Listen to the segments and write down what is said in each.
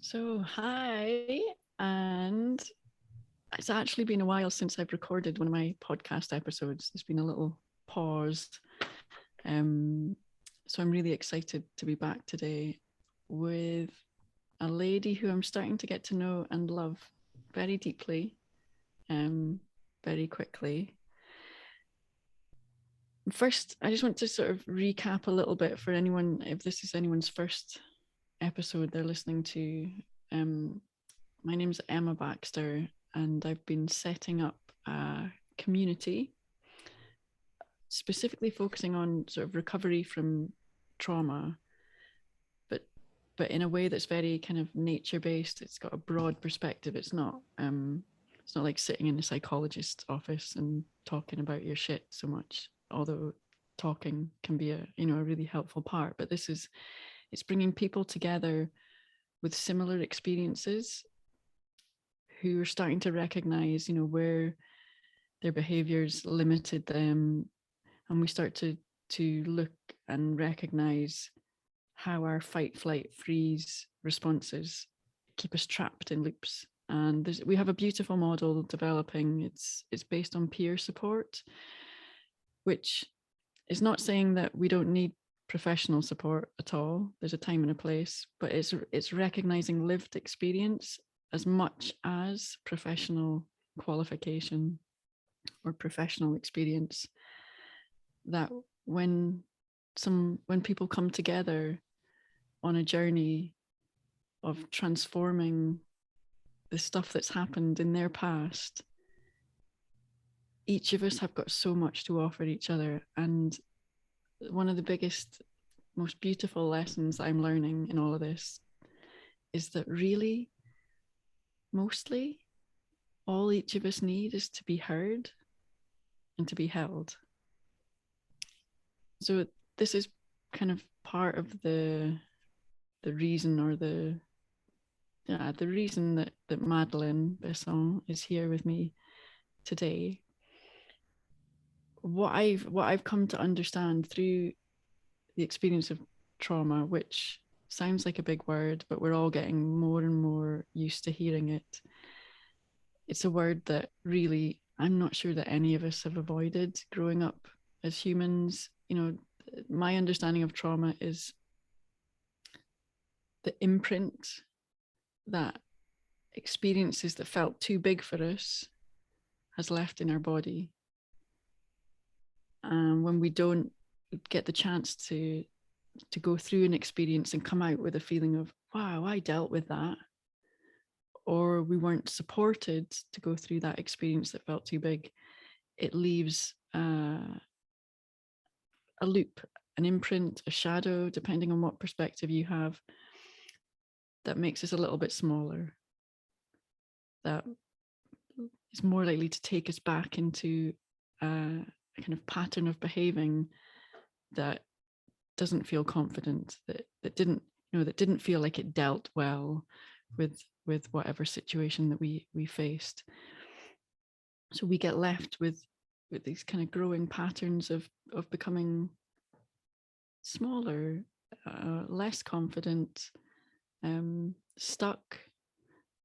So, hi, and it's actually been a while since I've recorded one of my podcast episodes. There's been a little pause. Um, so, I'm really excited to be back today with a lady who I'm starting to get to know and love very deeply, very quickly. First, I just want to sort of recap a little bit for anyone, if this is anyone's first episode they're listening to. My name's Emma Baxter, and I've been setting up a community specifically focusing on sort of recovery from trauma, but in a way that's very kind of nature based. It's got a broad perspective. It's not like sitting in a psychologist's office and talking about your shit so much, although talking can be a really helpful part. But it's bringing people together with similar experiences who are starting to recognize, where their behaviors limited them. And we start to look and recognize how our fight, flight, freeze responses keep us trapped in loops. And we have a beautiful model developing. It's based on peer support, which is not saying that we don't need professional support at all. There's a time and a place, but it's recognizing lived experience as much as professional qualification or professional experience. That when people come together on a journey of transforming the stuff that's happened in their past, each of us have got so much to offer each other. And one of the biggest, most beautiful lessons I'm learning in all of this is that really, mostly, all each of us need is to be heard and to be held. So this is kind of part of the reason, or the reason that Madeleine Besson is here with me today. What I've come to understand through the experience of trauma, which sounds like a big word, but we're all getting more and more used to hearing it. It's a word that really, I'm not sure that any of us have avoided growing up as humans. My understanding of trauma is the imprint that experiences that felt too big for us has left in our body. And when we don't get the chance to go through an experience and come out with a feeling of, wow, I dealt with that, or we weren't supported to go through that experience that felt too big, it leaves a loop, an imprint, a shadow, depending on what perspective you have, that makes us a little bit smaller, that is more likely to take us back into a kind of pattern of behaving that doesn't feel confident, that didn't feel like it dealt well with whatever situation that we faced. So we get left with these kind of growing patterns of becoming smaller, less confident, stuck,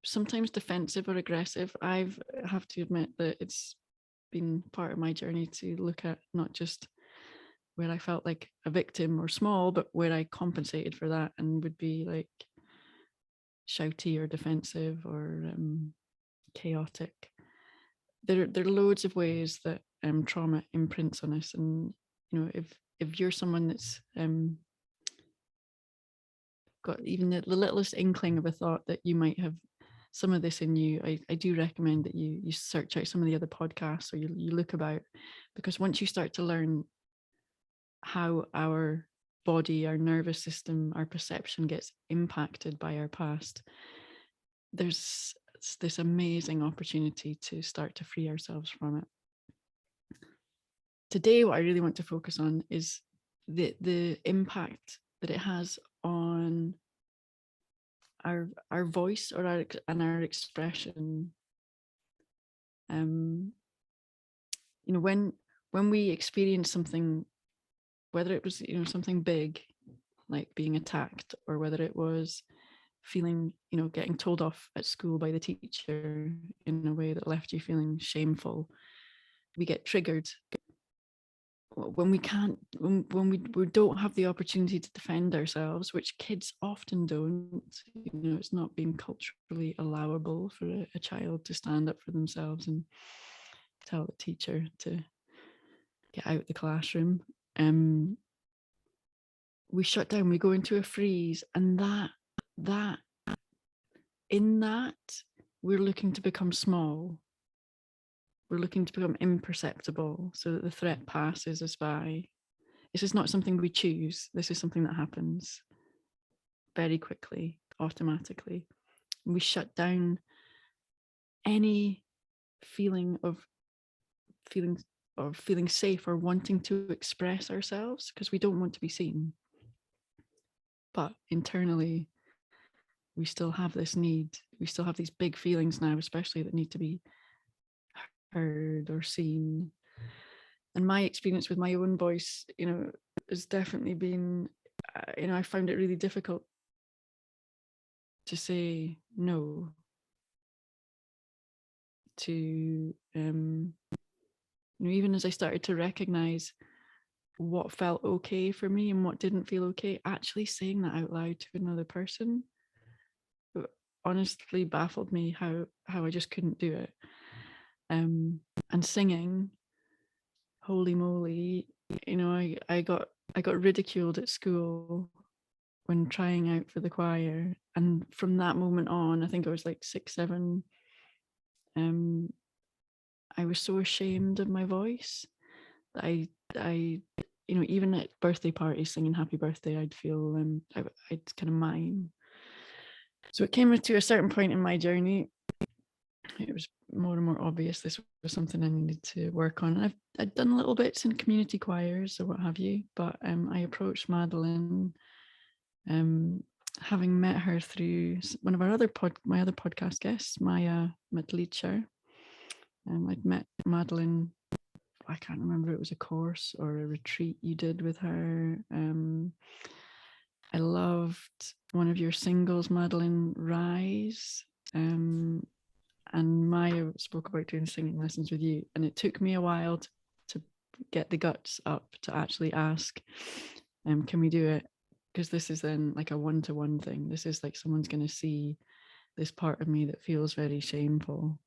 sometimes defensive or aggressive. I have to admit that it's been part of my journey to look at not just where I felt like a victim or small, but where I compensated for that and would be like shouty or defensive or chaotic. There are loads of ways that trauma imprints on us. And if you're someone that's got even the littlest inkling of a thought that you might have some of this in you, I do recommend that you search out some of the other podcasts, or you look about, because once you start to learn how our body, our nervous system, our perception gets impacted by our past, there's this amazing opportunity to start to free ourselves from it. Today, what I really want to focus on is the impact that it has on our voice, or our expression. When we experience something, whether it was something big like being attacked, or whether it was feeling, getting told off at school by the teacher in a way that left you feeling shameful. We get triggered when we can't, when we don't have the opportunity to defend ourselves, which kids often don't. It's not being culturally allowable for a child to stand up for themselves and tell the teacher to get out the classroom. We shut down, we go into a freeze, and that we're looking to become small. We're looking to become imperceptible so that the threat passes us by. This is not something we choose. This is something that happens very quickly, automatically. We shut down any feeling of feeling safe or wanting to express ourselves because we don't want to be seen. But internally, we still have this need. We still have these big feelings now, especially, that need to be heard or seen. And my experience with my own voice, has definitely been, I found it really difficult to say no to, even as I started to recognize what felt okay for me and what didn't feel okay, actually saying that out loud to another person honestly baffled me how I just couldn't do it. And singing, holy moly, I got ridiculed at school when trying out for the choir, and from that moment on, I think I was like 6, 7, I was so ashamed of my voice that I even at birthday parties singing happy birthday, I'd feel I'd kind of mime. So it came to a certain point in my journey, it was more and more obvious this was something I needed to work on. I'd done little bits in community choirs or what have you, but I approached Madeleine, having met her through one of our my other podcast guests, Maja Metlicar. I'd met Madeleine, I can't remember if it was a course or a retreat you did with her. I loved one of your singles, Madeleine Rise. And Maja spoke about doing singing lessons with you. And it took me a while to get the guts up to actually ask, can we do it? Because this is then like a one-to-one thing. This is like someone's going to see this part of me that feels very shameful.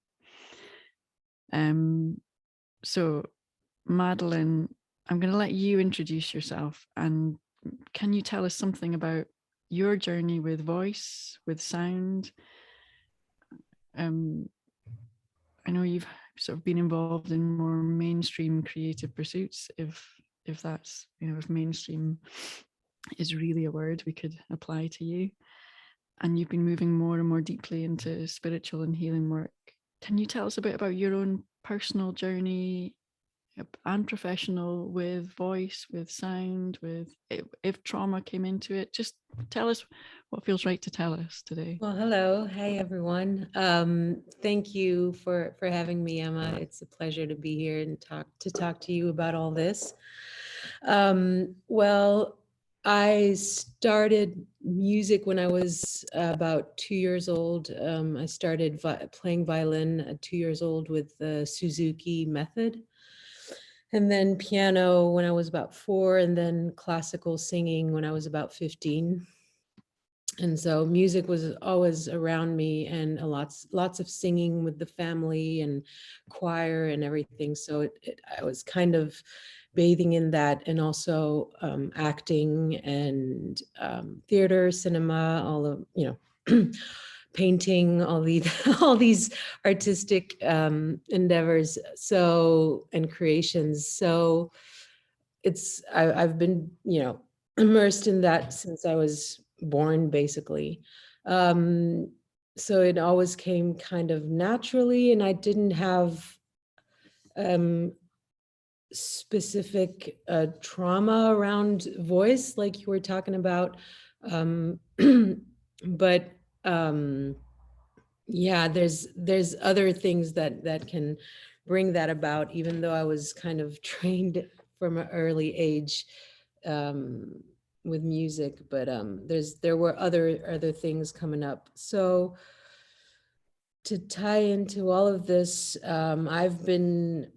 So Madeleine, I'm going to let you introduce yourself, and can you tell us something about your journey with voice, with sound? I know you've sort of been involved in more mainstream creative pursuits, if that's, if mainstream is really a word we could apply to you, and you've been moving more and more deeply into spiritual and healing work. Can you tell us a bit about your own personal journey and professional with voice, with sound, with if trauma came into it? Just tell us what feels right to tell us today. Well, hello. Hi, everyone. Thank you for having me, Emma. It's a pleasure to be here and talk to you about all this. Well, I started music when I was about 2 years old. I started playing violin at 2 years old with the Suzuki method, and then piano when I was about 4, and then classical singing when I was about 15. And so music was always around me, and lots of singing with the family and choir and everything. So I was kind of bathing in that, and also acting and theater, cinema, all of, painting, all these artistic endeavors, and creations. So I've been, immersed in that since I was born, basically. So it always came kind of naturally, and I didn't have specific trauma around voice like you were talking about. But yeah, there's other things that can bring that about, even though I was kind of trained from an early age, with music, but there were other things coming up. So to tie into all of this, I've been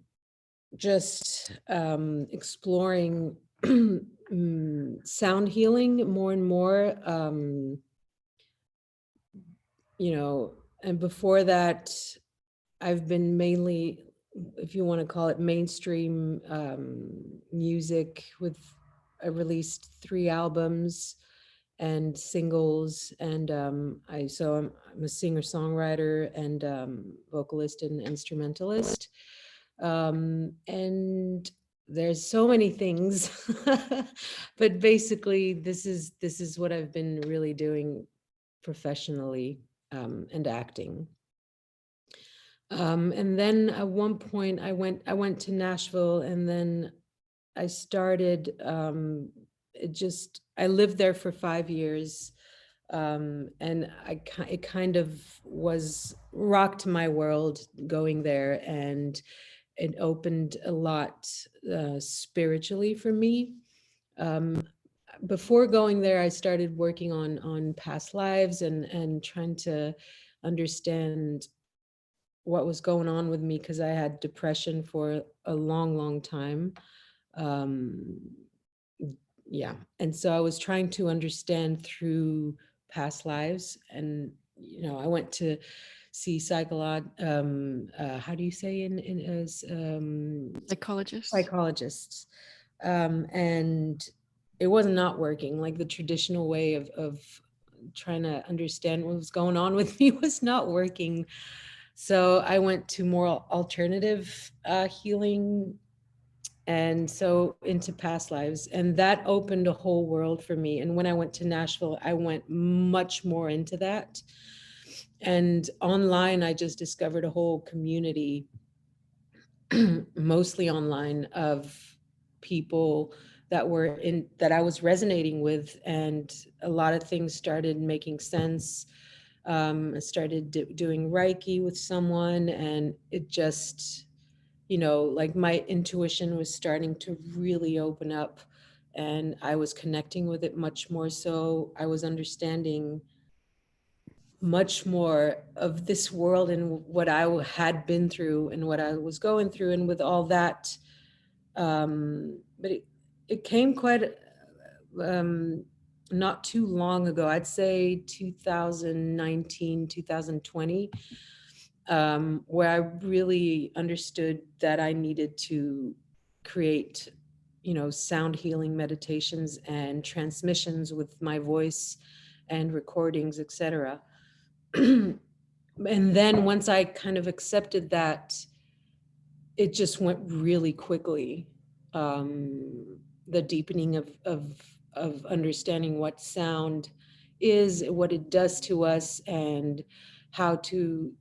just exploring sound healing more and more. You know, and before that, I've been mainly, if you want to call it mainstream music. With I released 3 albums and singles, and I'm a singer songwriter and vocalist and instrumentalist, and there's so many things, but basically this is what I've been really doing professionally, and acting. And then at one point I went to Nashville, and then I started, I lived there for 5 years. And it kind of was rocked my world going there, and it opened a lot spiritually for me. Um, Before going there, I started working on past lives, and trying to understand what was going on with me, because I had depression for a long, long time. Um, yeah. And so I was trying to understand through past lives. And, I went to see how do you say in as Psychologists. psychologists. And it was not working. Like the traditional way of trying to understand what was going on with me was not working. So I went to more alternative healing, and so into past lives, and that opened a whole world for me. And when I went to Nashville, I went much more into that. And online, I just discovered a whole community, mostly online, of people that I was resonating with, and a lot of things started making sense. I started doing Reiki with someone, and it just, like my intuition was starting to really open up, and I was connecting with it much more. So I was understanding much more of this world and what I had been through and what I was going through. And with all that, but it came quite um, not too long ago. I'd say 2019, 2020, where I really understood that I needed to create, sound healing meditations and transmissions with my voice and recordings, etc. And then once I kind of accepted that, it just went really quickly. The deepening of understanding what sound is, what it does to us, and how to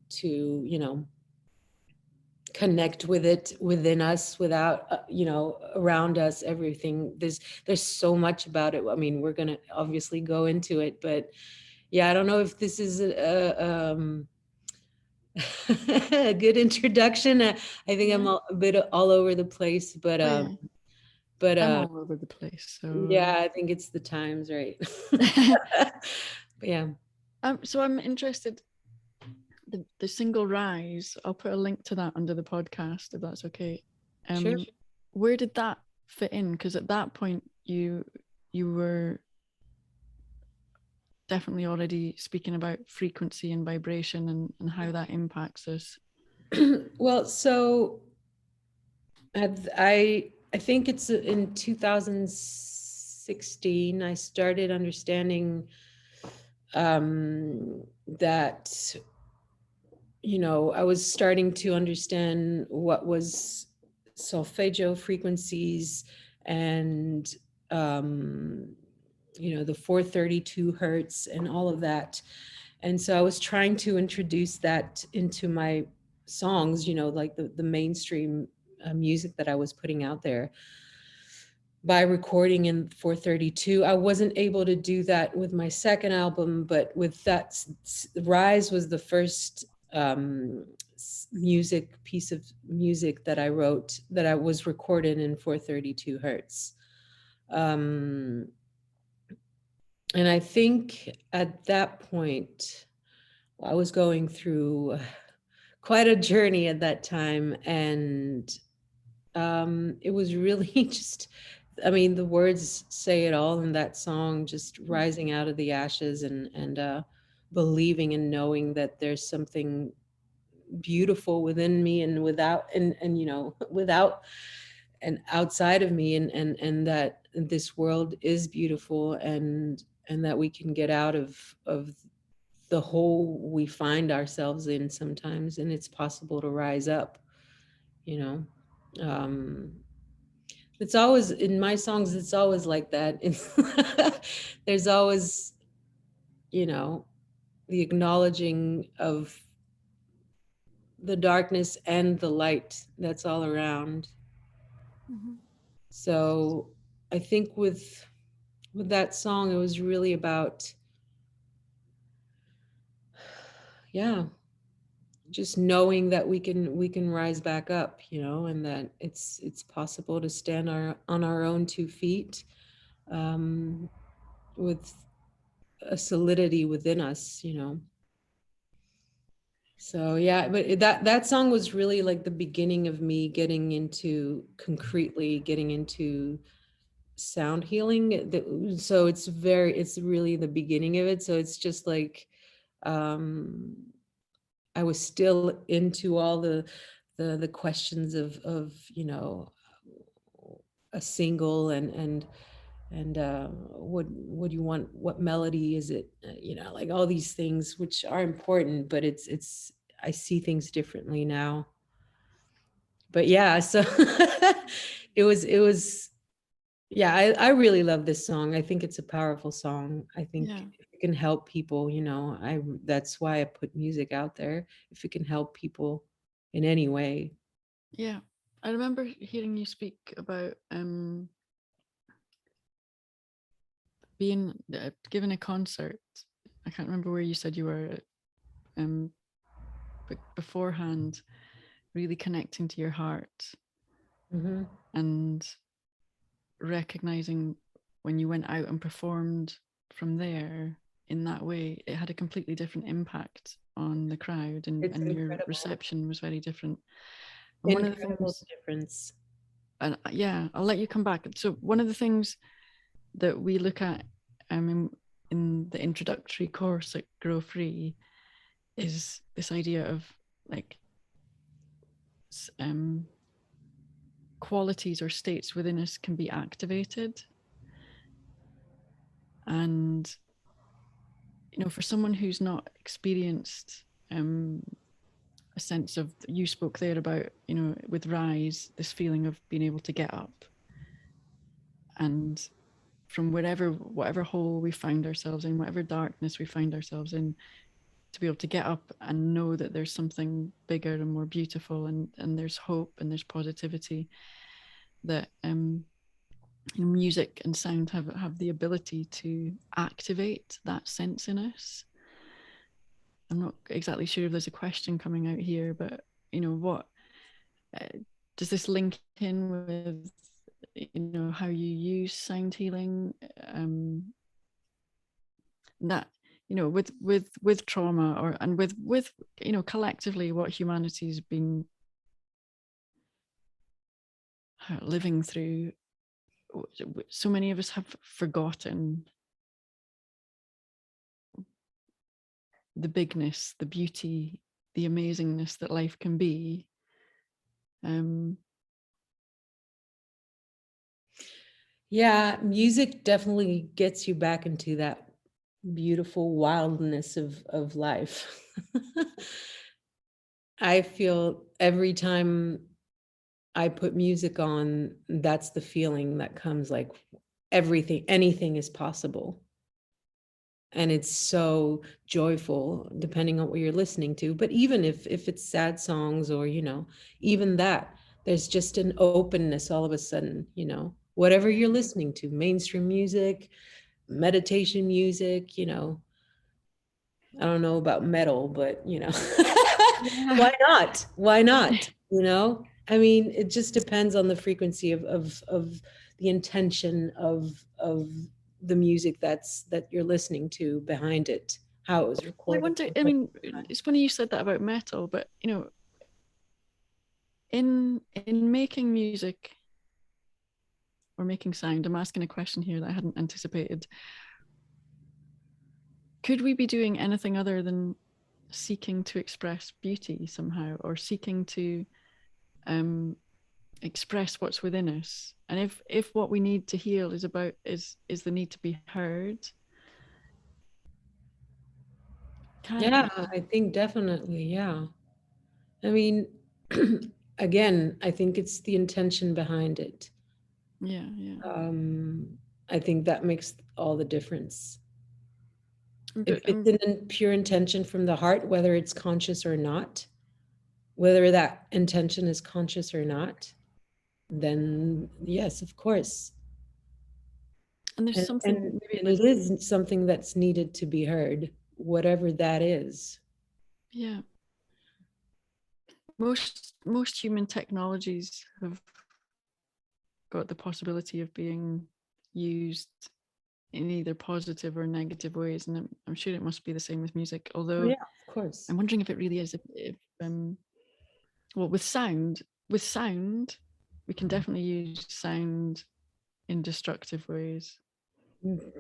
connect with it within us, without around us, everything. There's so much about it. I mean, we're gonna obviously go into it, but yeah, I don't know if this is a good introduction. I think I'm Yeah. a bit all over the place, but Oh yeah. but I'm all over the place. So yeah, I think it's the times, right? But yeah, so I'm interested. The single Rise, I'll put a link to that under the podcast if that's okay. sure. Um, where did that fit in? Because at that point you were definitely already speaking about frequency and vibration and how that impacts us. Well, so I think it's in 2016 I started understanding that I was starting to understand what was solfeggio frequencies, and um, the 432 hertz and all of that. And so I was trying to introduce that into my songs, like the mainstream music that I was putting out there, by recording in 432. I wasn't able to do that with my second album, but with that, Rise was the first piece of music that I wrote, that I was recorded in 432 hertz. Um, And I think at that point, I was going through quite a journey at that time. And it was really just, I mean, the words say it all in that song, just rising out of the ashes and believing and knowing that there's something beautiful within me and without and you know without and outside of me, and that this world is beautiful, and that we can get out of the hole we find ourselves in sometimes, and it's possible to rise up, you know. um it's always in my songs, it's always like that. There's always, you know, the acknowledging of the darkness and the light that's all around. Mm-hmm. So I think with that song, it was really about, yeah, just knowing that we can rise back up, you know, and that it's possible to stand on our own 2 feet, um, with a solidity within us, you know. So yeah, but that song was really like the beginning of me getting into concretely getting into sound healing. So it's really the beginning of it. So it's just like, um I was still into all the questions of, you know, a single and what do you want, what melody is it, you know, like all these things which are important, but it's I see things differently now. But yeah, so it was yeah, I really love this song. I think it's a powerful song. I think Yeah. if it can help people, you know, that's why I put music out there. If it can help people in any way. Yeah. I remember hearing you speak about being given a concert. I can't remember where you said you were, um, but beforehand, really connecting to your heart Hmm. and recognizing when you went out and performed from there in that way, it had a completely different impact on the crowd, It's and your incredible. reception was very different. And one of the Incredible things, difference. and yeah, I'll let you come back. So one of the things that we look at, in the introductory course at Grow Free, is this idea of like, um, qualities or states within us can be activated. And, you know, for someone who's not experienced, a sense of, you spoke there about, you know, with Rise, this feeling of being able to get up, and from whatever hole we find ourselves in, whatever darkness we find ourselves in, to be able to get up and know that there's something bigger and more beautiful, and there's hope and there's positivity, that, you know, music and sound have the ability to activate that sense in us. I'm not exactly sure if there's a question coming out here, but, you know, what, does this link in with, you know, how you use sound healing, that, you know, with trauma, or and with you know, collectively what humanity's been living through. So many of us have forgotten the bigness, the beauty, the amazingness that life can be. um Yeah, music definitely gets you back into that beautiful wildness of life. I feel every time I put music on, that's the feeling that comes, like everything, anything is possible. And it's so joyful depending on what you're listening to. But even if it's sad songs or, you know, even that, there's just an openness all of a sudden, you know, whatever you're listening to, mainstream music, meditation music, you know, I don't know about metal, but you know, yeah. why not? Why not? You know, I mean, it just depends on the frequency of the intention of the music that you're listening to behind it, how it was Well, I recorded. wonder. I mean, it's funny you said that about metal, but in making music or making sound, I'm asking a question here that I hadn't anticipated. Could we be doing anything other than seeking to express beauty somehow, or seeking to um, express what's within us? And if what we need to heal is the need to be heard, Yeah, can I think definitely, yeah. I mean, again, I think it's the intention behind it. yeah, yeah. um, I think that makes all the difference. If But it's in pure intention from the heart, whether it's conscious or not, whether that intention is conscious or not, then yes, of course. and there's And something and, maybe and with it is something that's needed to be heard, whatever that is. yeah. Most human technologies have got the possibility of being used in either positive or negative ways, and I'm sure it must be the same with music. Oh, Although yeah, of course. I'm wondering if it really is. If well, with sound, we can definitely use sound in destructive ways.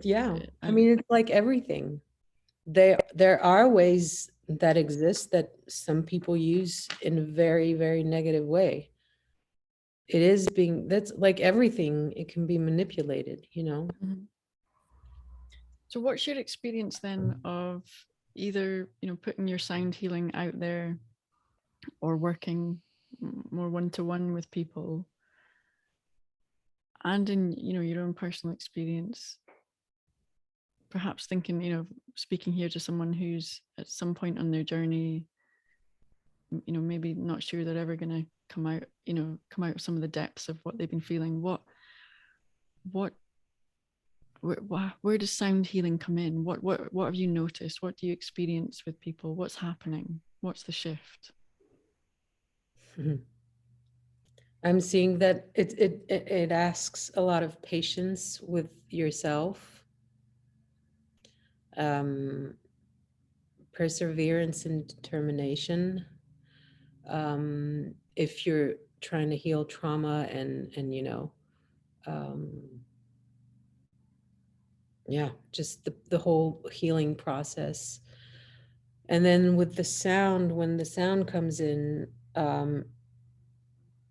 Yeah. I I, mean, it's like everything. There are ways that exist that some people use in a very, very negative way. It is being, that's like everything, it can be manipulated, you know? Mhm. So, what's your experience then of either putting your sound healing out there or working more one to one with people, and in your own personal experience, perhaps thinking speaking here to someone who's at some point on their journey, maybe not sure they're ever going to come out of some of the depths of what they've been feeling. What where does sound healing come in? What have you noticed? What do you experience with people? What's happening? What's the shift? Mhm. I'm seeing that it asks a lot of patience with yourself, um, perseverance and determination. If you're trying to heal trauma and um, yeah, just the whole healing process. And then with the sound, when the sound comes in,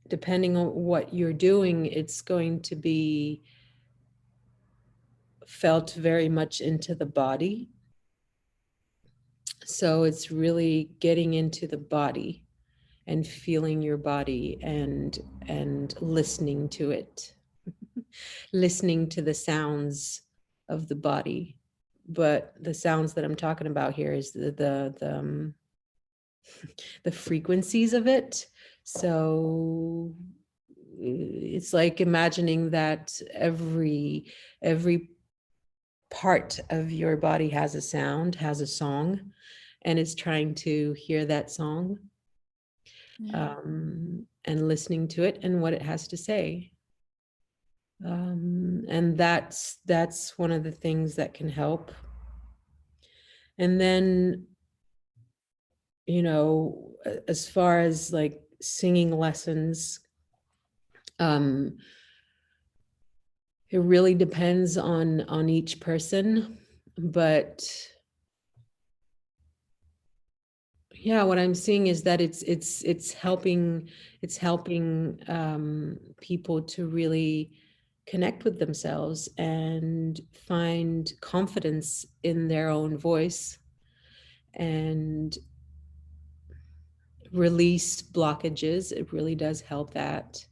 depending on what you're doing, it's going to be felt very much into the body. So it's really getting into the body and feeling your body and listening to it, listening to the sounds of the body. But the sounds that I'm talking about here is the frequencies of it. So it's like imagining that every part of your body has a sound, has a song, and is trying to hear that song, Yeah, and listening to it and what it has to say. And that's one of the things that can help. And then, as far as like singing lessons, um, it really depends on each person, but yeah, what I'm seeing is that it's helping people to really connect with themselves and find confidence in their own voice and release blockages. It really does help that,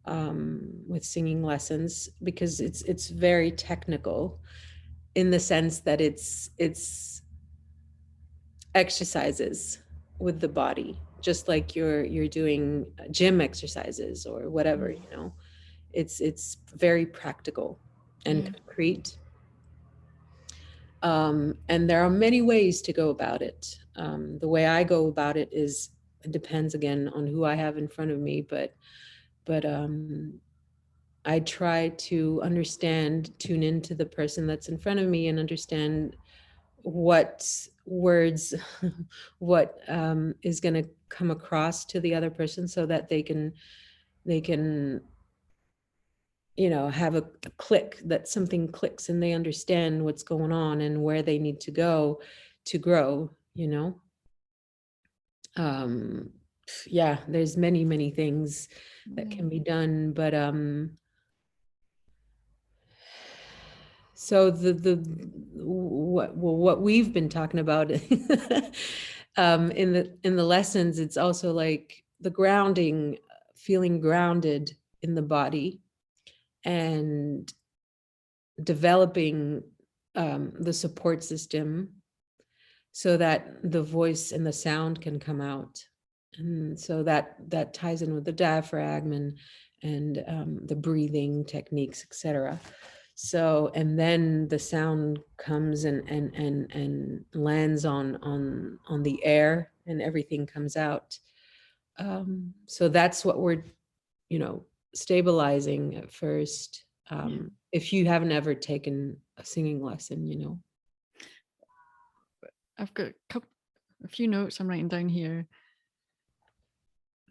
with singing lessons, because it's very technical in the sense that it's exercises with the body, just like you're doing gym exercises or whatever, it's very practical and yeah. concrete. And there are many ways to go about it. The way I go about it is, it depends again on who I have in front of me, but I try to understand, tune into the person that's in front of me and understand what words, what is going to come across to the other person so that they can, have a click, that something clicks and they understand what's going on and where they need to go to grow, um yeah, there's many things that can be done, but so what we've been talking about in the lessons, it's also like the grounding, feeling grounded in the body, and developing the support system so that the voice and the sound can come out. And so that ties in with the diaphragm and the breathing techniques, etc. So, and then the sound comes and lands on the air, and everything comes out. So that's what we're, stabilizing at first. If you haven't ever taken a singing lesson. I've got a few notes I'm writing down here.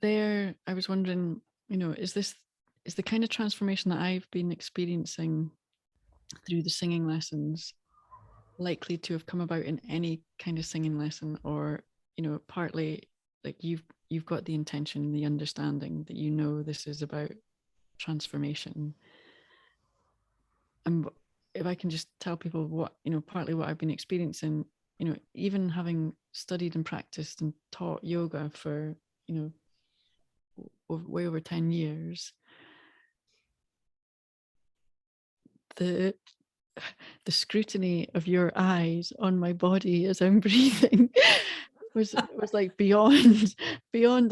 There, I was wondering, is the kind of transformation that I've been experiencing through the singing lessons likely to have come about in any kind of singing lesson, or partly like you've got the intention, the understanding that this is about transformation. And if I can just tell people what, partly what I've been experiencing, even having studied and practiced and taught yoga for, way over 10 years, the scrutiny of your eyes on my body as I'm breathing was like beyond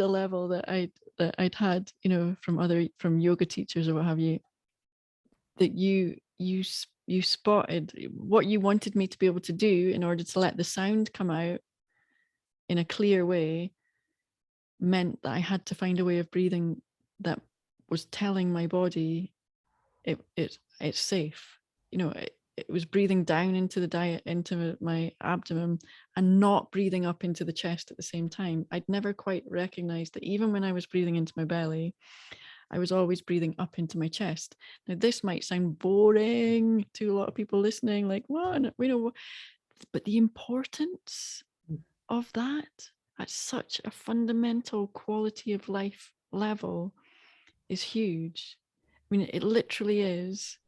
a level that I'd had, from yoga teachers or what have you, that you spotted what you wanted me to be able to do in order to let the sound come out in a clear way, meant that I had to find a way of breathing that was telling my body it's safe. It was breathing down into my abdomen and not breathing up into the chest at the same time. I'd never quite recognized that even when I was breathing into my belly, I was always breathing up into my chest. Now, this might sound boring to a lot of people listening, like, what? But the importance of that at such a fundamental quality of life level is huge. I mean, it literally is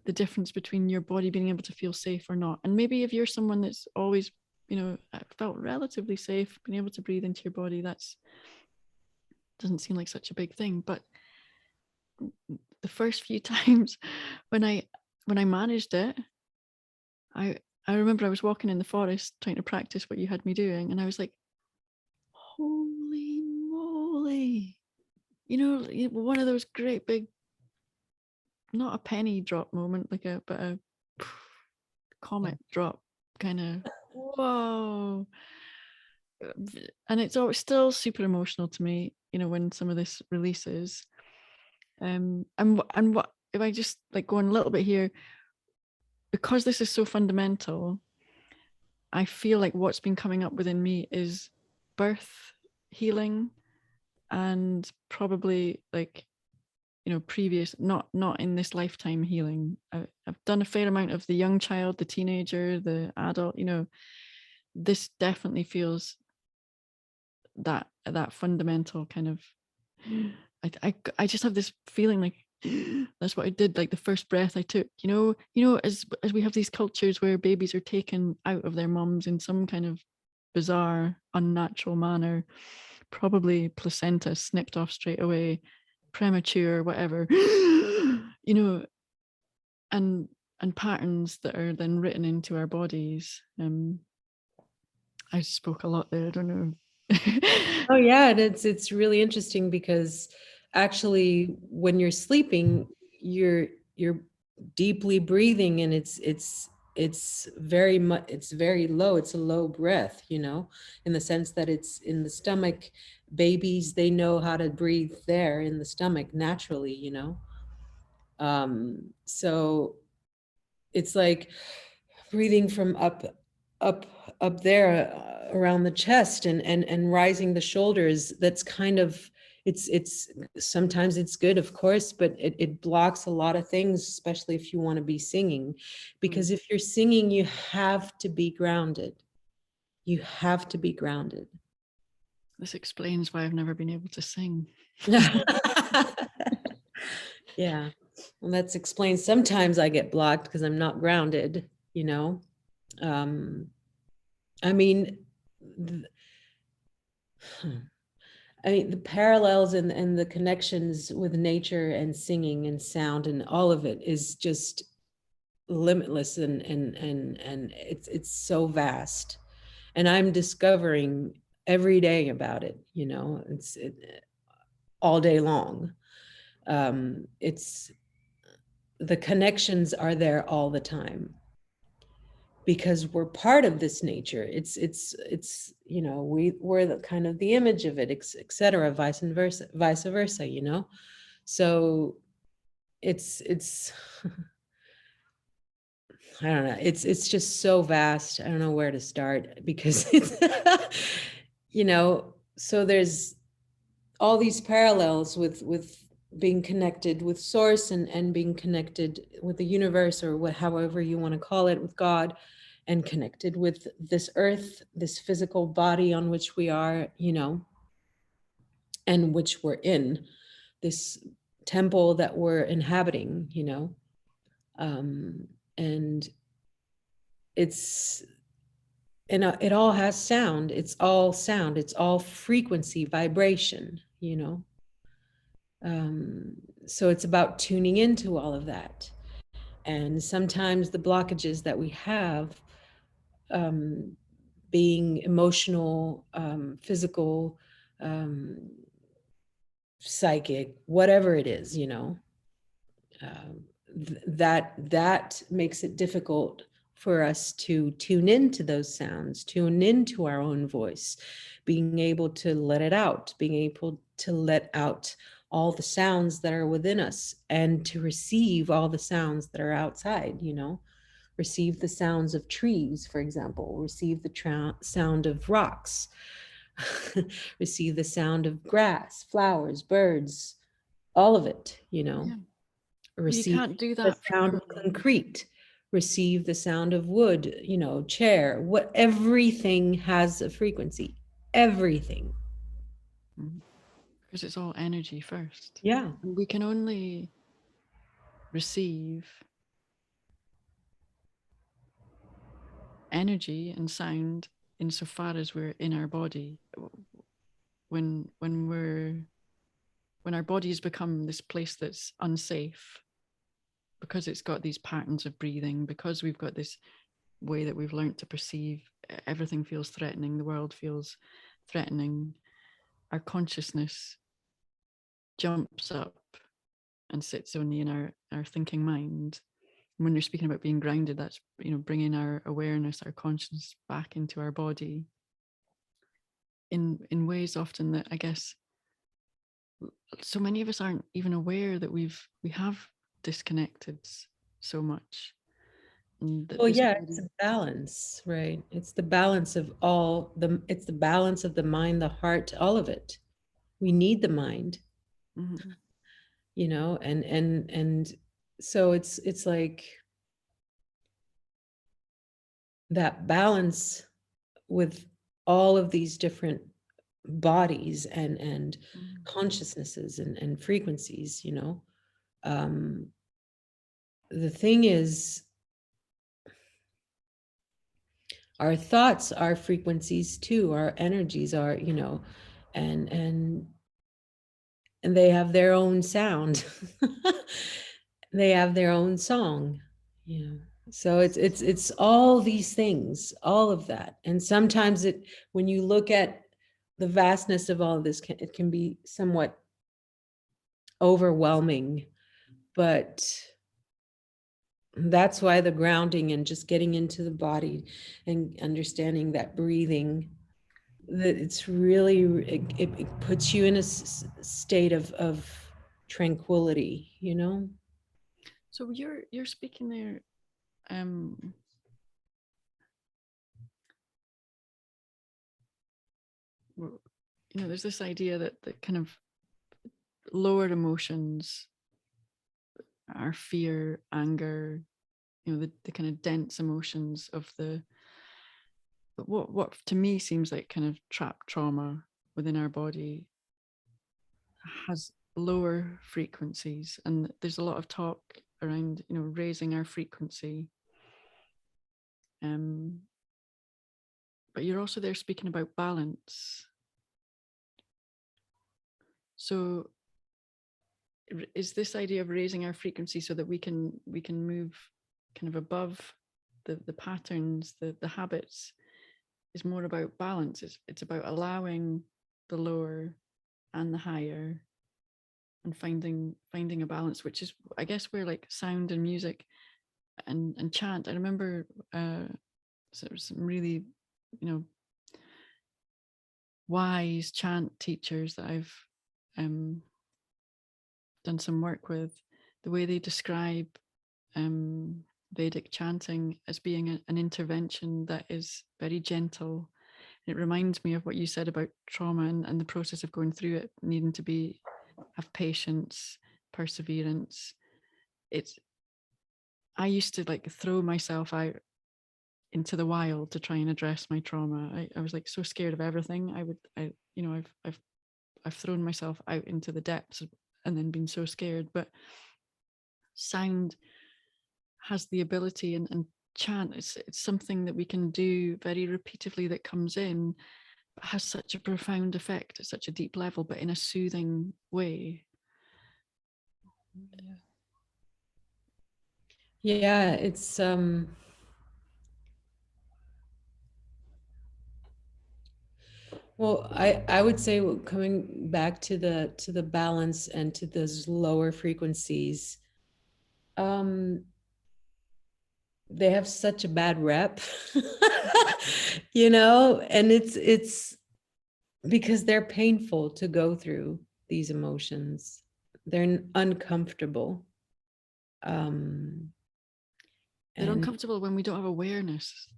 the difference between your body being able to feel safe or not. And maybe if you're someone that's always, felt relatively safe, being able to breathe into your body, that's doesn't seem like such a big thing. But the first few times when I managed it, I remember I was walking in the forest trying to practice what you had me doing, and I was like, holy moly, one of those great big, not a penny drop moment, but a comet drop kind of, whoa. And it's always still super emotional to me, when some of this releases. And what if I just like go on a little bit here, because this is so fundamental, I feel like what's been coming up within me is birth healing, and probably like, previous, not in this lifetime healing. I've done a fair amount of the young child, the teenager, the adult. This definitely feels that fundamental kind of. I just have this feeling like that's what I did, like the first breath I took, as we have these cultures where babies are taken out of their mums in some kind of bizarre, unnatural manner, probably placenta snipped off straight away, premature, whatever, and patterns that are then written into our bodies. I spoke a lot there, I don't know. Oh yeah, it's really interesting because actually when you're sleeping, you're deeply breathing, and it's it's very much, it's very low, it's a low breath, you know, in the sense that it's in the stomach. Babies, they know how to breathe there in the stomach naturally, you know. So it's like breathing from up up there, around the chest, and rising the shoulders. That's kind of, it's sometimes it's good, of course, but it blocks a lot of things, especially if you want to be singing, because if you're singing, you have to be grounded. You have to be grounded. This explains why I've never been able to sing. Yeah, well, that's explains sometimes I get blocked because I'm not grounded, you know. I mean, I mean, the parallels and the connections with nature and singing and sound and all of it is just limitless, and it's so vast. And I'm discovering every day about it, you know, all day long. It's the connections are there all the time because we're part of this nature. It's you know, we're the kind of the image of it, et cetera, vice versa, you know. So it's I don't know, it's just so vast. I don't know where to start because it's you know, so there's all these parallels with being connected with source, and being connected with the universe, or what, however you want to call it, with God, and connected with this earth, this physical body on which we are, you know, and which we're in, this temple that we're inhabiting, you know. And it's, and it all has sound. It's all sound. It's all frequency, vibration, you know. So it's about tuning into all of that. And sometimes the blockages that we have, being emotional, physical, um, psychic, whatever it is, you know, that makes it difficult for us to tune into those sounds, tune into our own voice, being able to let it out, being able to let out all the sounds that are within us, and to receive all the sounds that are outside, you know, receive the sounds of trees, for example, receive the sound of rocks, receive the sound of grass, flowers, birds, all of it, you know. Yeah. Well, you Receive can't do the that sound from. of concrete, receive the sound of wood, you know, chair, what, everything has a frequency, everything. Because it's all energy first. Yeah. And we can only receive energy and sound insofar as we're in our body. When our bodies become this place that's unsafe, because it's got these patterns of breathing, because we've got this way that we've learned to perceive, everything feels threatening, the world feels threatening, our consciousness jumps up and sits only in our thinking mind. And when you're speaking about being grounded, that's, you know, bringing our awareness, our consciousness back into our body in ways often that I guess so many of us aren't even aware that we have disconnected so much, and that Well, this yeah, it's body. a balance, right? It's the balance of it's the balance of the mind, the heart, all of it. We need the mind, Mm-hmm. you know, and so it's like that balance with all of these different bodies and consciousnesses and frequencies, you know. um the thing is, our thoughts are frequencies too, our energies are, you know, and and they have their own sound. They have their own song, you know. So it's all these things, all of that. And sometimes it, when you look at the vastness of all of this, it can be somewhat overwhelming, but That's why the grounding and just getting into the body and understanding that breathing, that it's really, it puts you in a state of tranquility, you know? So you're speaking there, there's this idea that the kind of lower emotions are fear, anger, the kind of dense emotions of the, but what to me seems like kind of trapped trauma within our body has lower frequencies, and there's a lot of talk around raising our frequency, but you're also there speaking about balance. So is this idea of raising our frequency so that we can move kind of above the patterns, the habits, is more about balance. It's about allowing the lower and the higher and finding a balance, which is, I guess, where like sound and music and chant. I remember some really, wise chant teachers that I've done some work with, the way they describe Vedic chanting as being an intervention that is very gentle. It reminds me of what you said about trauma and the process of going through it, needing to have patience, perseverance. I used to like throw myself out into the wild to try and address my trauma. I was like so scared of everything. I've thrown myself out into the depths and then been so scared. But sound has the ability, and chant, it's something that we can do very repeatedly, that comes in, but has such a profound effect at such a deep level, but in a soothing way. Yeah, it's well, I would say, coming back to the balance and to those lower frequencies, they have such a bad rep, and it's because they're painful to go through these emotions. They're uncomfortable. They're And uncomfortable when we don't have awareness.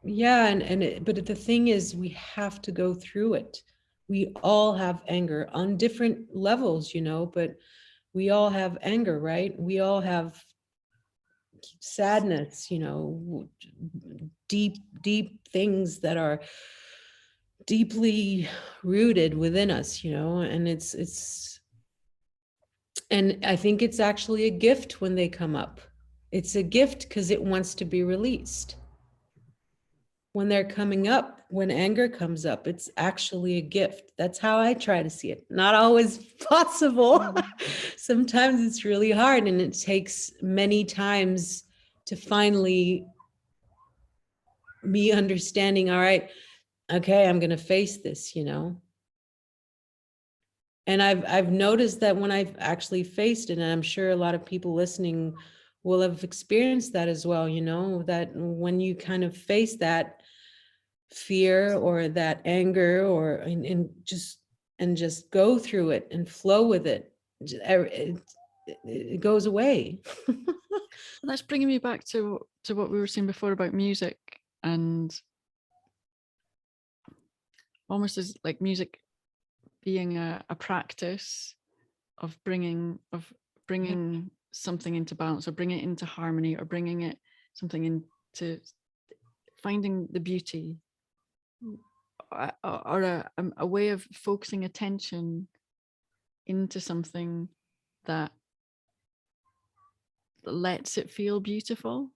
yeah, but the thing is, we have to go through it. We all have anger on different levels, but we all have anger, right? We all have sadness, deep things that are deeply rooted within us, and and I think it's actually a gift when they come up. It's a gift because it wants to be released. When they're coming up, when anger comes up, it's actually a gift. That's how I try to see it. Not always possible. Sometimes it's really hard, and it takes many times to finally me understanding, all right, okay, I'm going to face this, And I've noticed that when I've actually faced it, and I'm sure a lot of people listening will have experienced that as well, that when you kind of face that fear or that anger, or and just go through it and flow with it, it goes away. And that's bringing me back to what we were saying before about music, and almost as like music being a practice of bringing something into balance, or bringing it into harmony, or bringing it something into finding the beauty, or a way of focusing attention into something that lets it feel beautiful,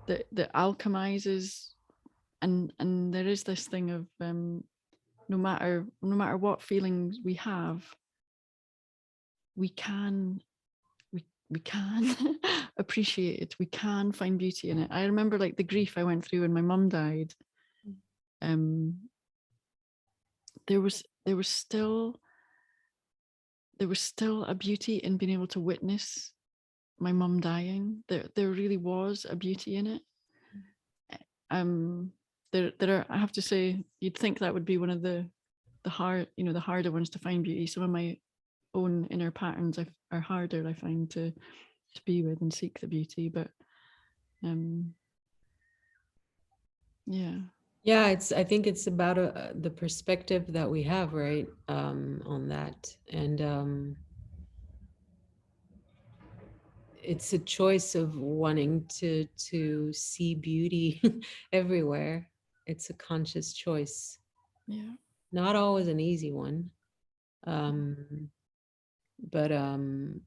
that alchemizes. And there is this thing of no matter what feelings we have, we can we can appreciate it. We can find beauty in it. I remember like the grief I went through when my mum died. um there was still a beauty in being able to witness my mum dying, there really was a beauty in it. There are, I have to say, you'd think that would be one of the the harder ones to find beauty. Some of my own inner patterns are harder, I find, to be with and seek the beauty. But um, yeah, Yeah, I think it's about the perspective that we have, right, on that. And it's a choice of wanting to see beauty everywhere. It's a conscious choice. yeah, Not always an easy one. Um, but and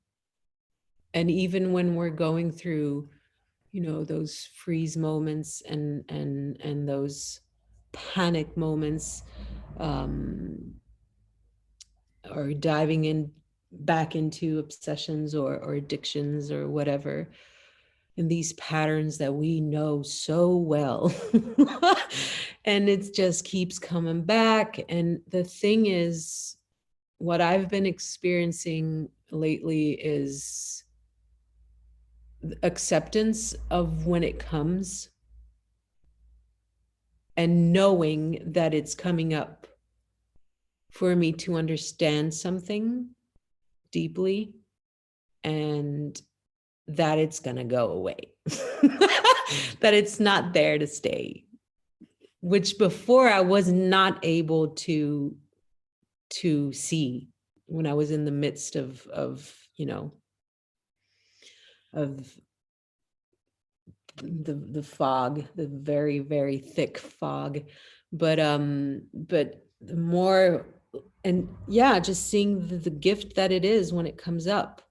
even when we're going through, those freeze moments and those panic moments, um, or diving in back into obsessions or addictions or whatever, in these patterns that we know so well. And it just keeps coming back. And the thing is, what I've been experiencing lately is acceptance of when it comes, and knowing that it's coming up for me to understand something deeply, and that it's going to go away. That it's not there to stay, which before I was not able to see when I was in the midst of of the fog, the very, very thick fog. But the more, and yeah, just seeing the gift that it is when it comes up.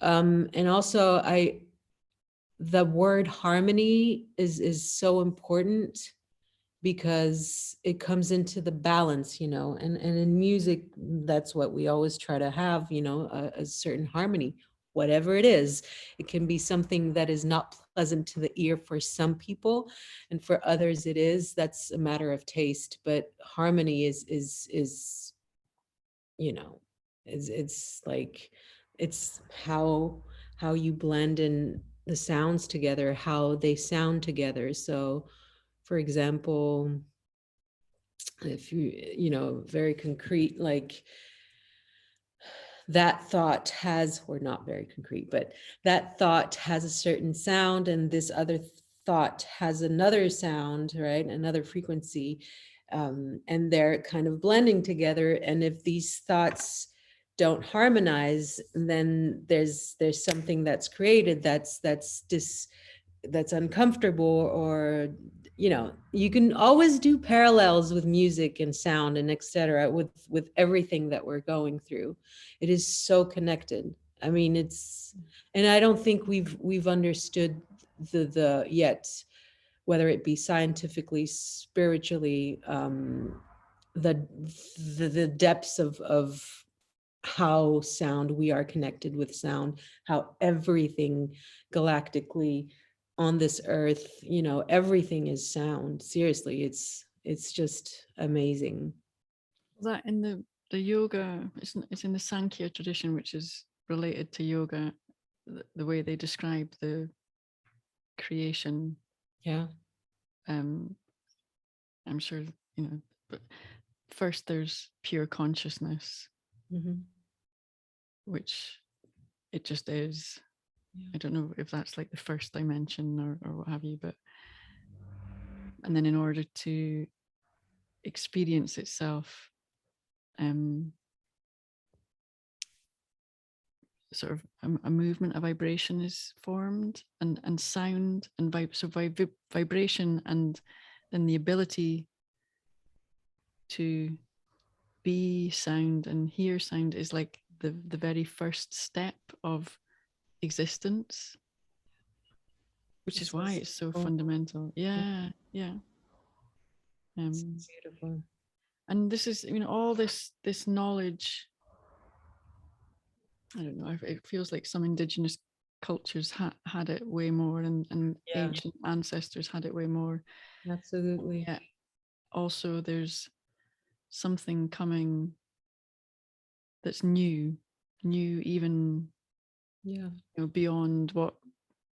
And also the word harmony is so important, because it comes into the balance, and in music, that's what we always try to have, a certain harmony, whatever it is. It can be something that is not pleasant to the ear for some people, and for others it is. That's a matter of taste, but harmony is you know it's like, it's how you blend in the sounds together, how they sound together. So for example, if very concrete, like that thought has, or not very concrete, but that thought has a certain sound, and this other thought has another sound, right? Another frequency. And they're kind of blending together. And if these thoughts don't harmonize, then there's something that's created that's uncomfortable. Or you can always do parallels with music and sound and etc., with everything that we're going through. It is so connected. I mean, and I don't think we've understood the yet, whether it be scientifically, spiritually, the the depths of how sound, we are connected with sound, how everything galactically on this earth, everything is sound. Seriously, it's just amazing. that in the yoga, it's in the Sankhya tradition, which is related to yoga. The way they describe the creation, Yeah. um, I'm sure but first there's pure consciousness, Hmm. which it just is. Yeah. I don't know if that's like the first dimension or what have you, but and then in order to experience itself, um, sort of a movement, a vibration is formed, and sound and vibration, and then the ability to be sound and hear sound is like the very first step of existence, which It's is so why it's so simple. fundamental. Yeah, yeah. It's Um, beautiful. and this is, all this knowledge. I don't know. It feels like some indigenous cultures had it way more, and Yeah, ancient ancestors had it way more. absolutely. Yeah. Also, there's something coming that's new, even Yeah. Beyond what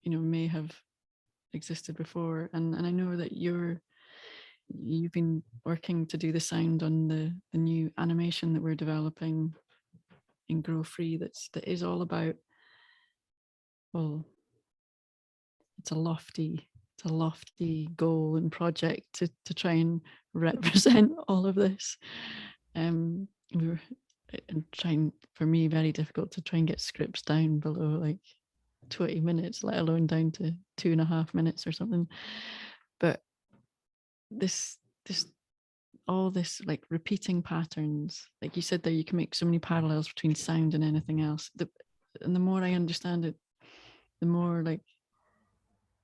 may have existed before. And I know that you've been working to do the sound on the new animation that we're developing in Grow Free. That is all about, well, it's a lofty goal and project to try and represent all of this. We were and trying, for me, very difficult to try and get scripts down below like 20 minutes, let alone down to 2.5 minutes or something. But this all this like repeating patterns, like you said there, you can make so many parallels between sound and anything else. And the more I understand it, the more, like,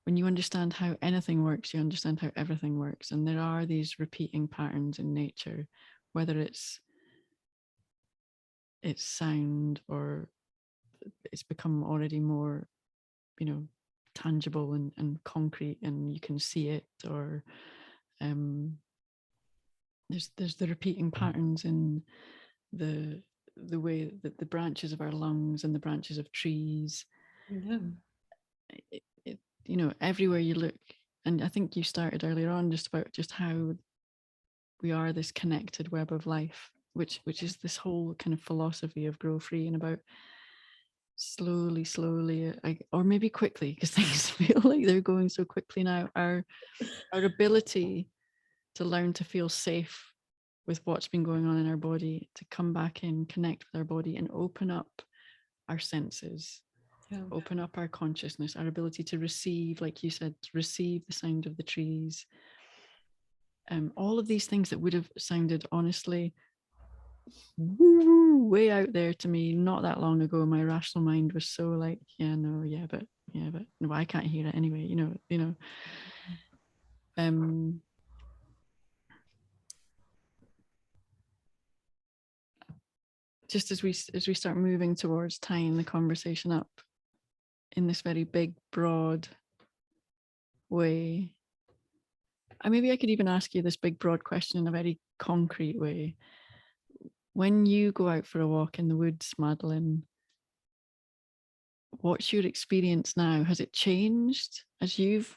when you understand how anything works, you understand how everything works. And there are these repeating patterns in nature, whether it's sound, or it's become already more, tangible and concrete, and you can see it, or um, there's the repeating patterns in the way that the branches of our lungs and the branches of trees, Yeah. everywhere you look. And I think you started earlier on just about just how we are this connected web of life, which is this whole kind of philosophy of Grow Free, and about slowly, or maybe quickly, because things feel like they're going so quickly now, our ability to learn to feel safe with what's been going on in our body, to come back in, connect with our body, and open up our senses, open up our consciousness, our ability to receive, like you said, to receive the sound of the trees. All of these things that would have sounded, honestly, way out there to me not that long ago. My rational mind was so like, but no, I can't hear it anyway. Um, just as we start moving towards tying the conversation up in this very big, broad way, maybe I could even ask you this big, broad question in a very concrete way. When you go out for a walk in the woods, Madeleine, what's your experience now? Has it changed as you've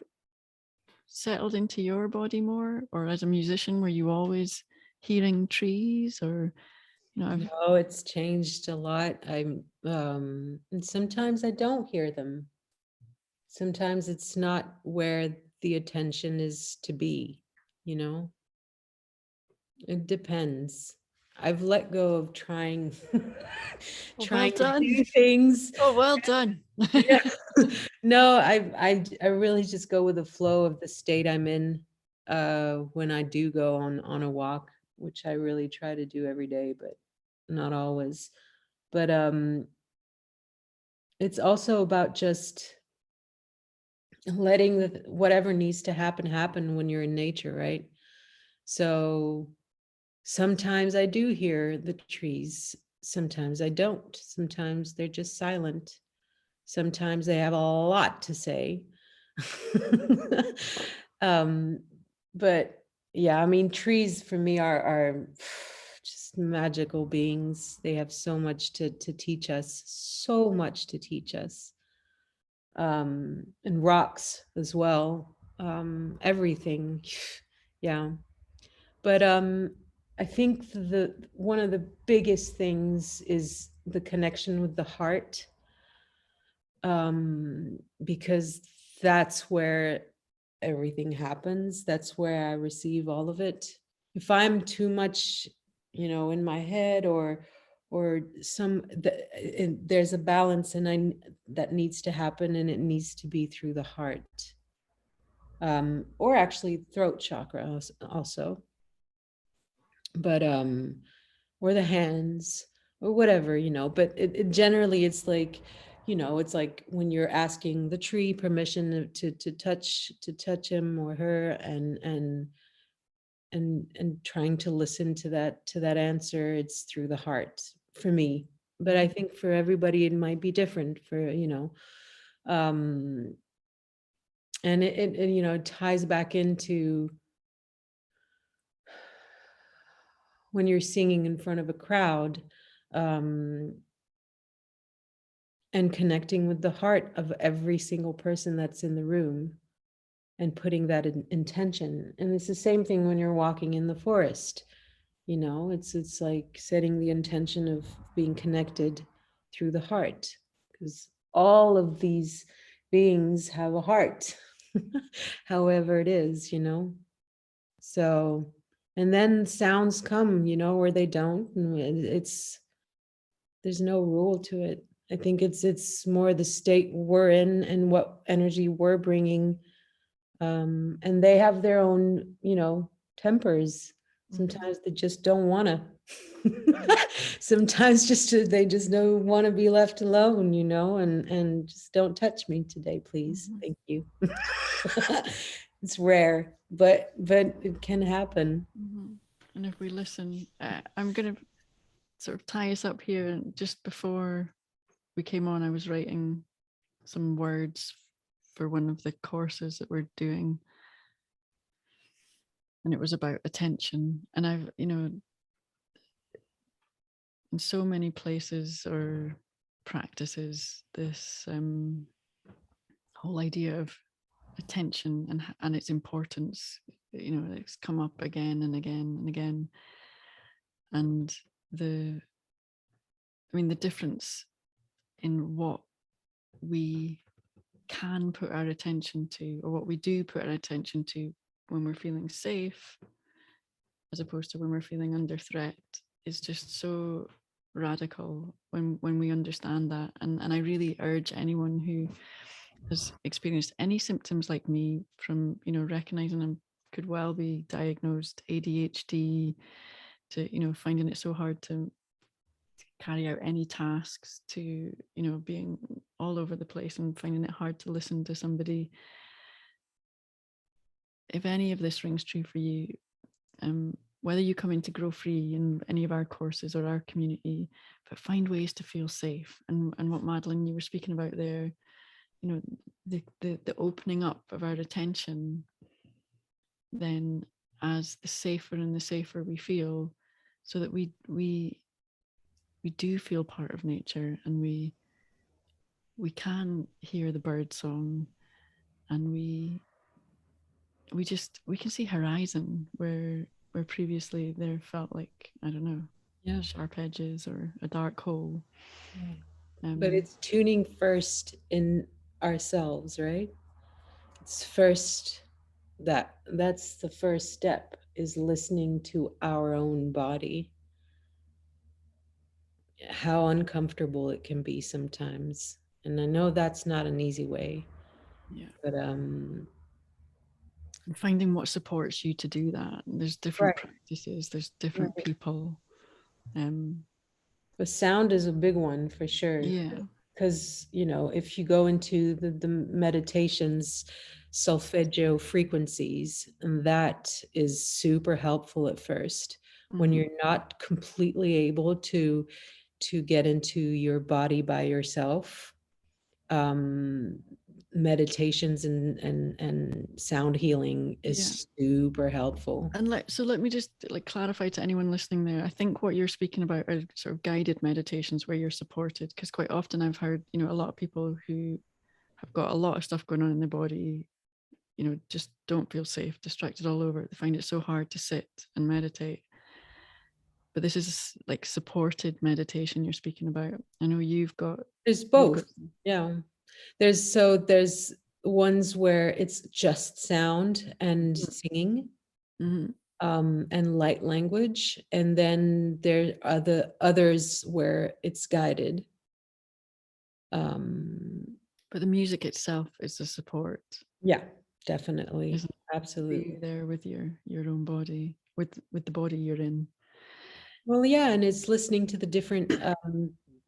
settled into your body more? Or as a musician, were you always hearing trees? Or, No, it's changed a lot. And sometimes I don't hear them. Sometimes it's not where the attention is to be, you know? It depends. I've let go of trying well trying to done. do things. Oh, well done. Yeah. No, I really just go with the flow of the state I'm in when I do go on a walk, which I really try to do every day, but not always. But it's also about just letting whatever needs to happen when you're in nature, right? So sometimes I do hear the trees, sometimes I don't. Sometimes they're just silent. Sometimes they have a lot to say. um, but yeah, I mean, trees for me are just magical beings. They have so much to teach us, so much to teach us. And rocks as well. Everything. Yeah. But I think the one of the biggest things is the connection with the heart, because that's where everything happens. That's where I receive all of it. If I'm too much, in my head, or there's a balance, and that needs to happen, and it needs to be through the heart, or actually throat chakra also, but or the hands, or whatever, but it generally, it's like when you're asking the tree permission to touch him or her, and trying to listen to that answer. It's through the heart for me, but I think for everybody it might be different, for um and it ties back into when you're singing in front of a crowd, um and connecting with the heart of every single person that's in the room and putting that intention. And it's the same thing when you're walking in the forest. You know, it's like setting the intention of being connected through the heart, because all of these beings have a heart, however it is, you know. So, and then sounds come, you know, or they don't, and it's there's no rule to it. I think it's more the state we're in and what energy we're bringing, and they have their own, you know, tempers. Sometimes they just don't want to. Sometimes they just don't want to be left alone, you know, and just don't touch me today, please. Thank you. It's rare, but it can happen. And if we listen, I'm going to sort of tie us up here. And just before we came on, I was writing some words for one of the courses that we're doing. And it was about attention. And I've, you know, in so many places or practices, this whole idea of attention and its importance, you know, it's come up again and again and again. And the difference in what we can put our attention to, or what we do put our attention to when we're feeling safe, as opposed to when we're feeling under threat, is just so radical when we understand that. And I really urge anyone who has experienced any symptoms like me, from, you know, recognizing I could well be diagnosed ADHD, to, you know, finding it so hard to carry out any tasks, to, you know, being all over the place and finding it hard to listen to somebody. If any of this rings true for you, whether you come in to Grow Free in any of our courses or our community, but find ways to feel safe. And what Madeleine, you were speaking about there, you know, the opening up of our attention, then as the safer and the safer we feel, so that we do feel part of nature, and we can hear the bird song, and we can see horizon where previously there felt like, I don't know, Yeah. sharp edges or a dark hole. But it's tuning first in ourselves, right? It's first, that's the first step, is listening to our own body. How uncomfortable it can be sometimes. And I know that's not an easy way. Yeah. But And finding what supports you to do that. And there's different right. practices, there's different people. But sound is a big one for sure. Yeah. Because, you know, if you go into the meditations, solfeggio frequencies, and that is super helpful at first. When you're not completely able to get into your body by yourself, meditations and sound healing is super helpful. And let me just clarify to anyone listening there. I think what you're speaking about are sort of guided meditations where you're supported, because quite often I've heard, you know, a lot of people who have got a lot of stuff going on in their body, you know, just don't feel safe, distracted all over. They find it so hard to sit and meditate. But this is like supported meditation you're speaking about. I know There's both. Yeah. There's ones where it's just sound and singing, and light language, and then there are the others where it's guided. But the music itself is the support. Yeah, definitely. Isn't it? Absolutely. Be there with your own body, with the body you're in. Well, yeah, and it's listening to the different,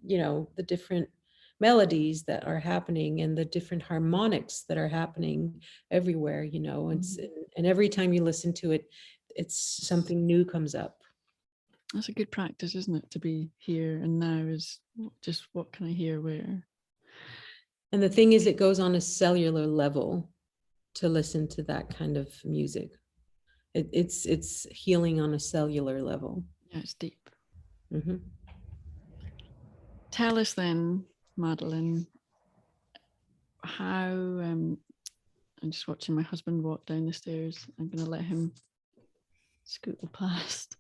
you know, the different melodies that are happening and the different harmonics that are happening everywhere, you know. And every time you listen to it, it's something new comes up. That's a good practice, isn't it? To be here and now is just, what can I hear where? And the thing is, it goes on a cellular level to listen to that kind of music. It's healing on a cellular level. Yeah, it's deep. Mm-hmm. Tell us then, Madeleine, how I'm just watching my husband walk down the stairs. I'm going to let him scoot past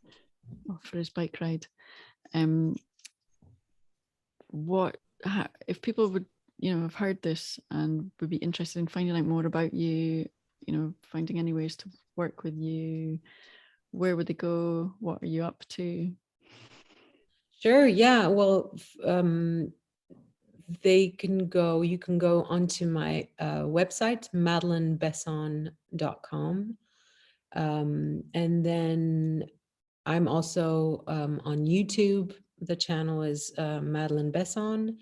off for his bike ride. If people would, have heard this and would be interested in finding out more about you, finding any ways to work with you, where would they go? What are you up to? Sure. Yeah. Well, you can go onto my website, madelinebesson.com. And then I'm also on YouTube. The channel is Madeleine Besson.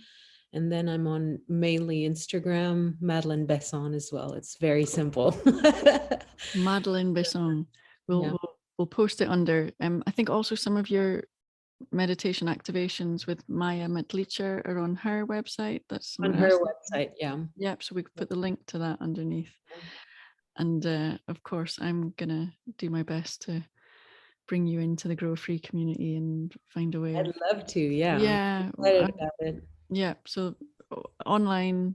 And then I'm on mainly Instagram, Madeleine Besson as well. It's very simple. Madeleine Besson. Yeah. We'll post it under. I think also some of your meditation activations with Maja Metlicar are on her website. That's On her website, yeah. Yep. So we could put the link to that underneath. And of course, I'm gonna do my best to bring you into the Grow Free community and find a way. I'd love to. Yeah. Yeah. I'm excited about it. Yeah. So online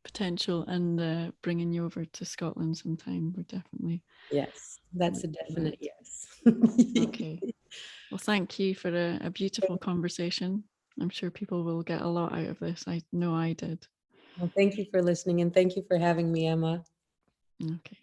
potential and bringing you over to Scotland sometime. We're definitely. Yes, that's a definite yes. Okay. Well, thank you for a beautiful conversation. I'm sure people will get a lot out of this. I know I did. Well, thank you for listening, and thank you for having me, Emma. Okay.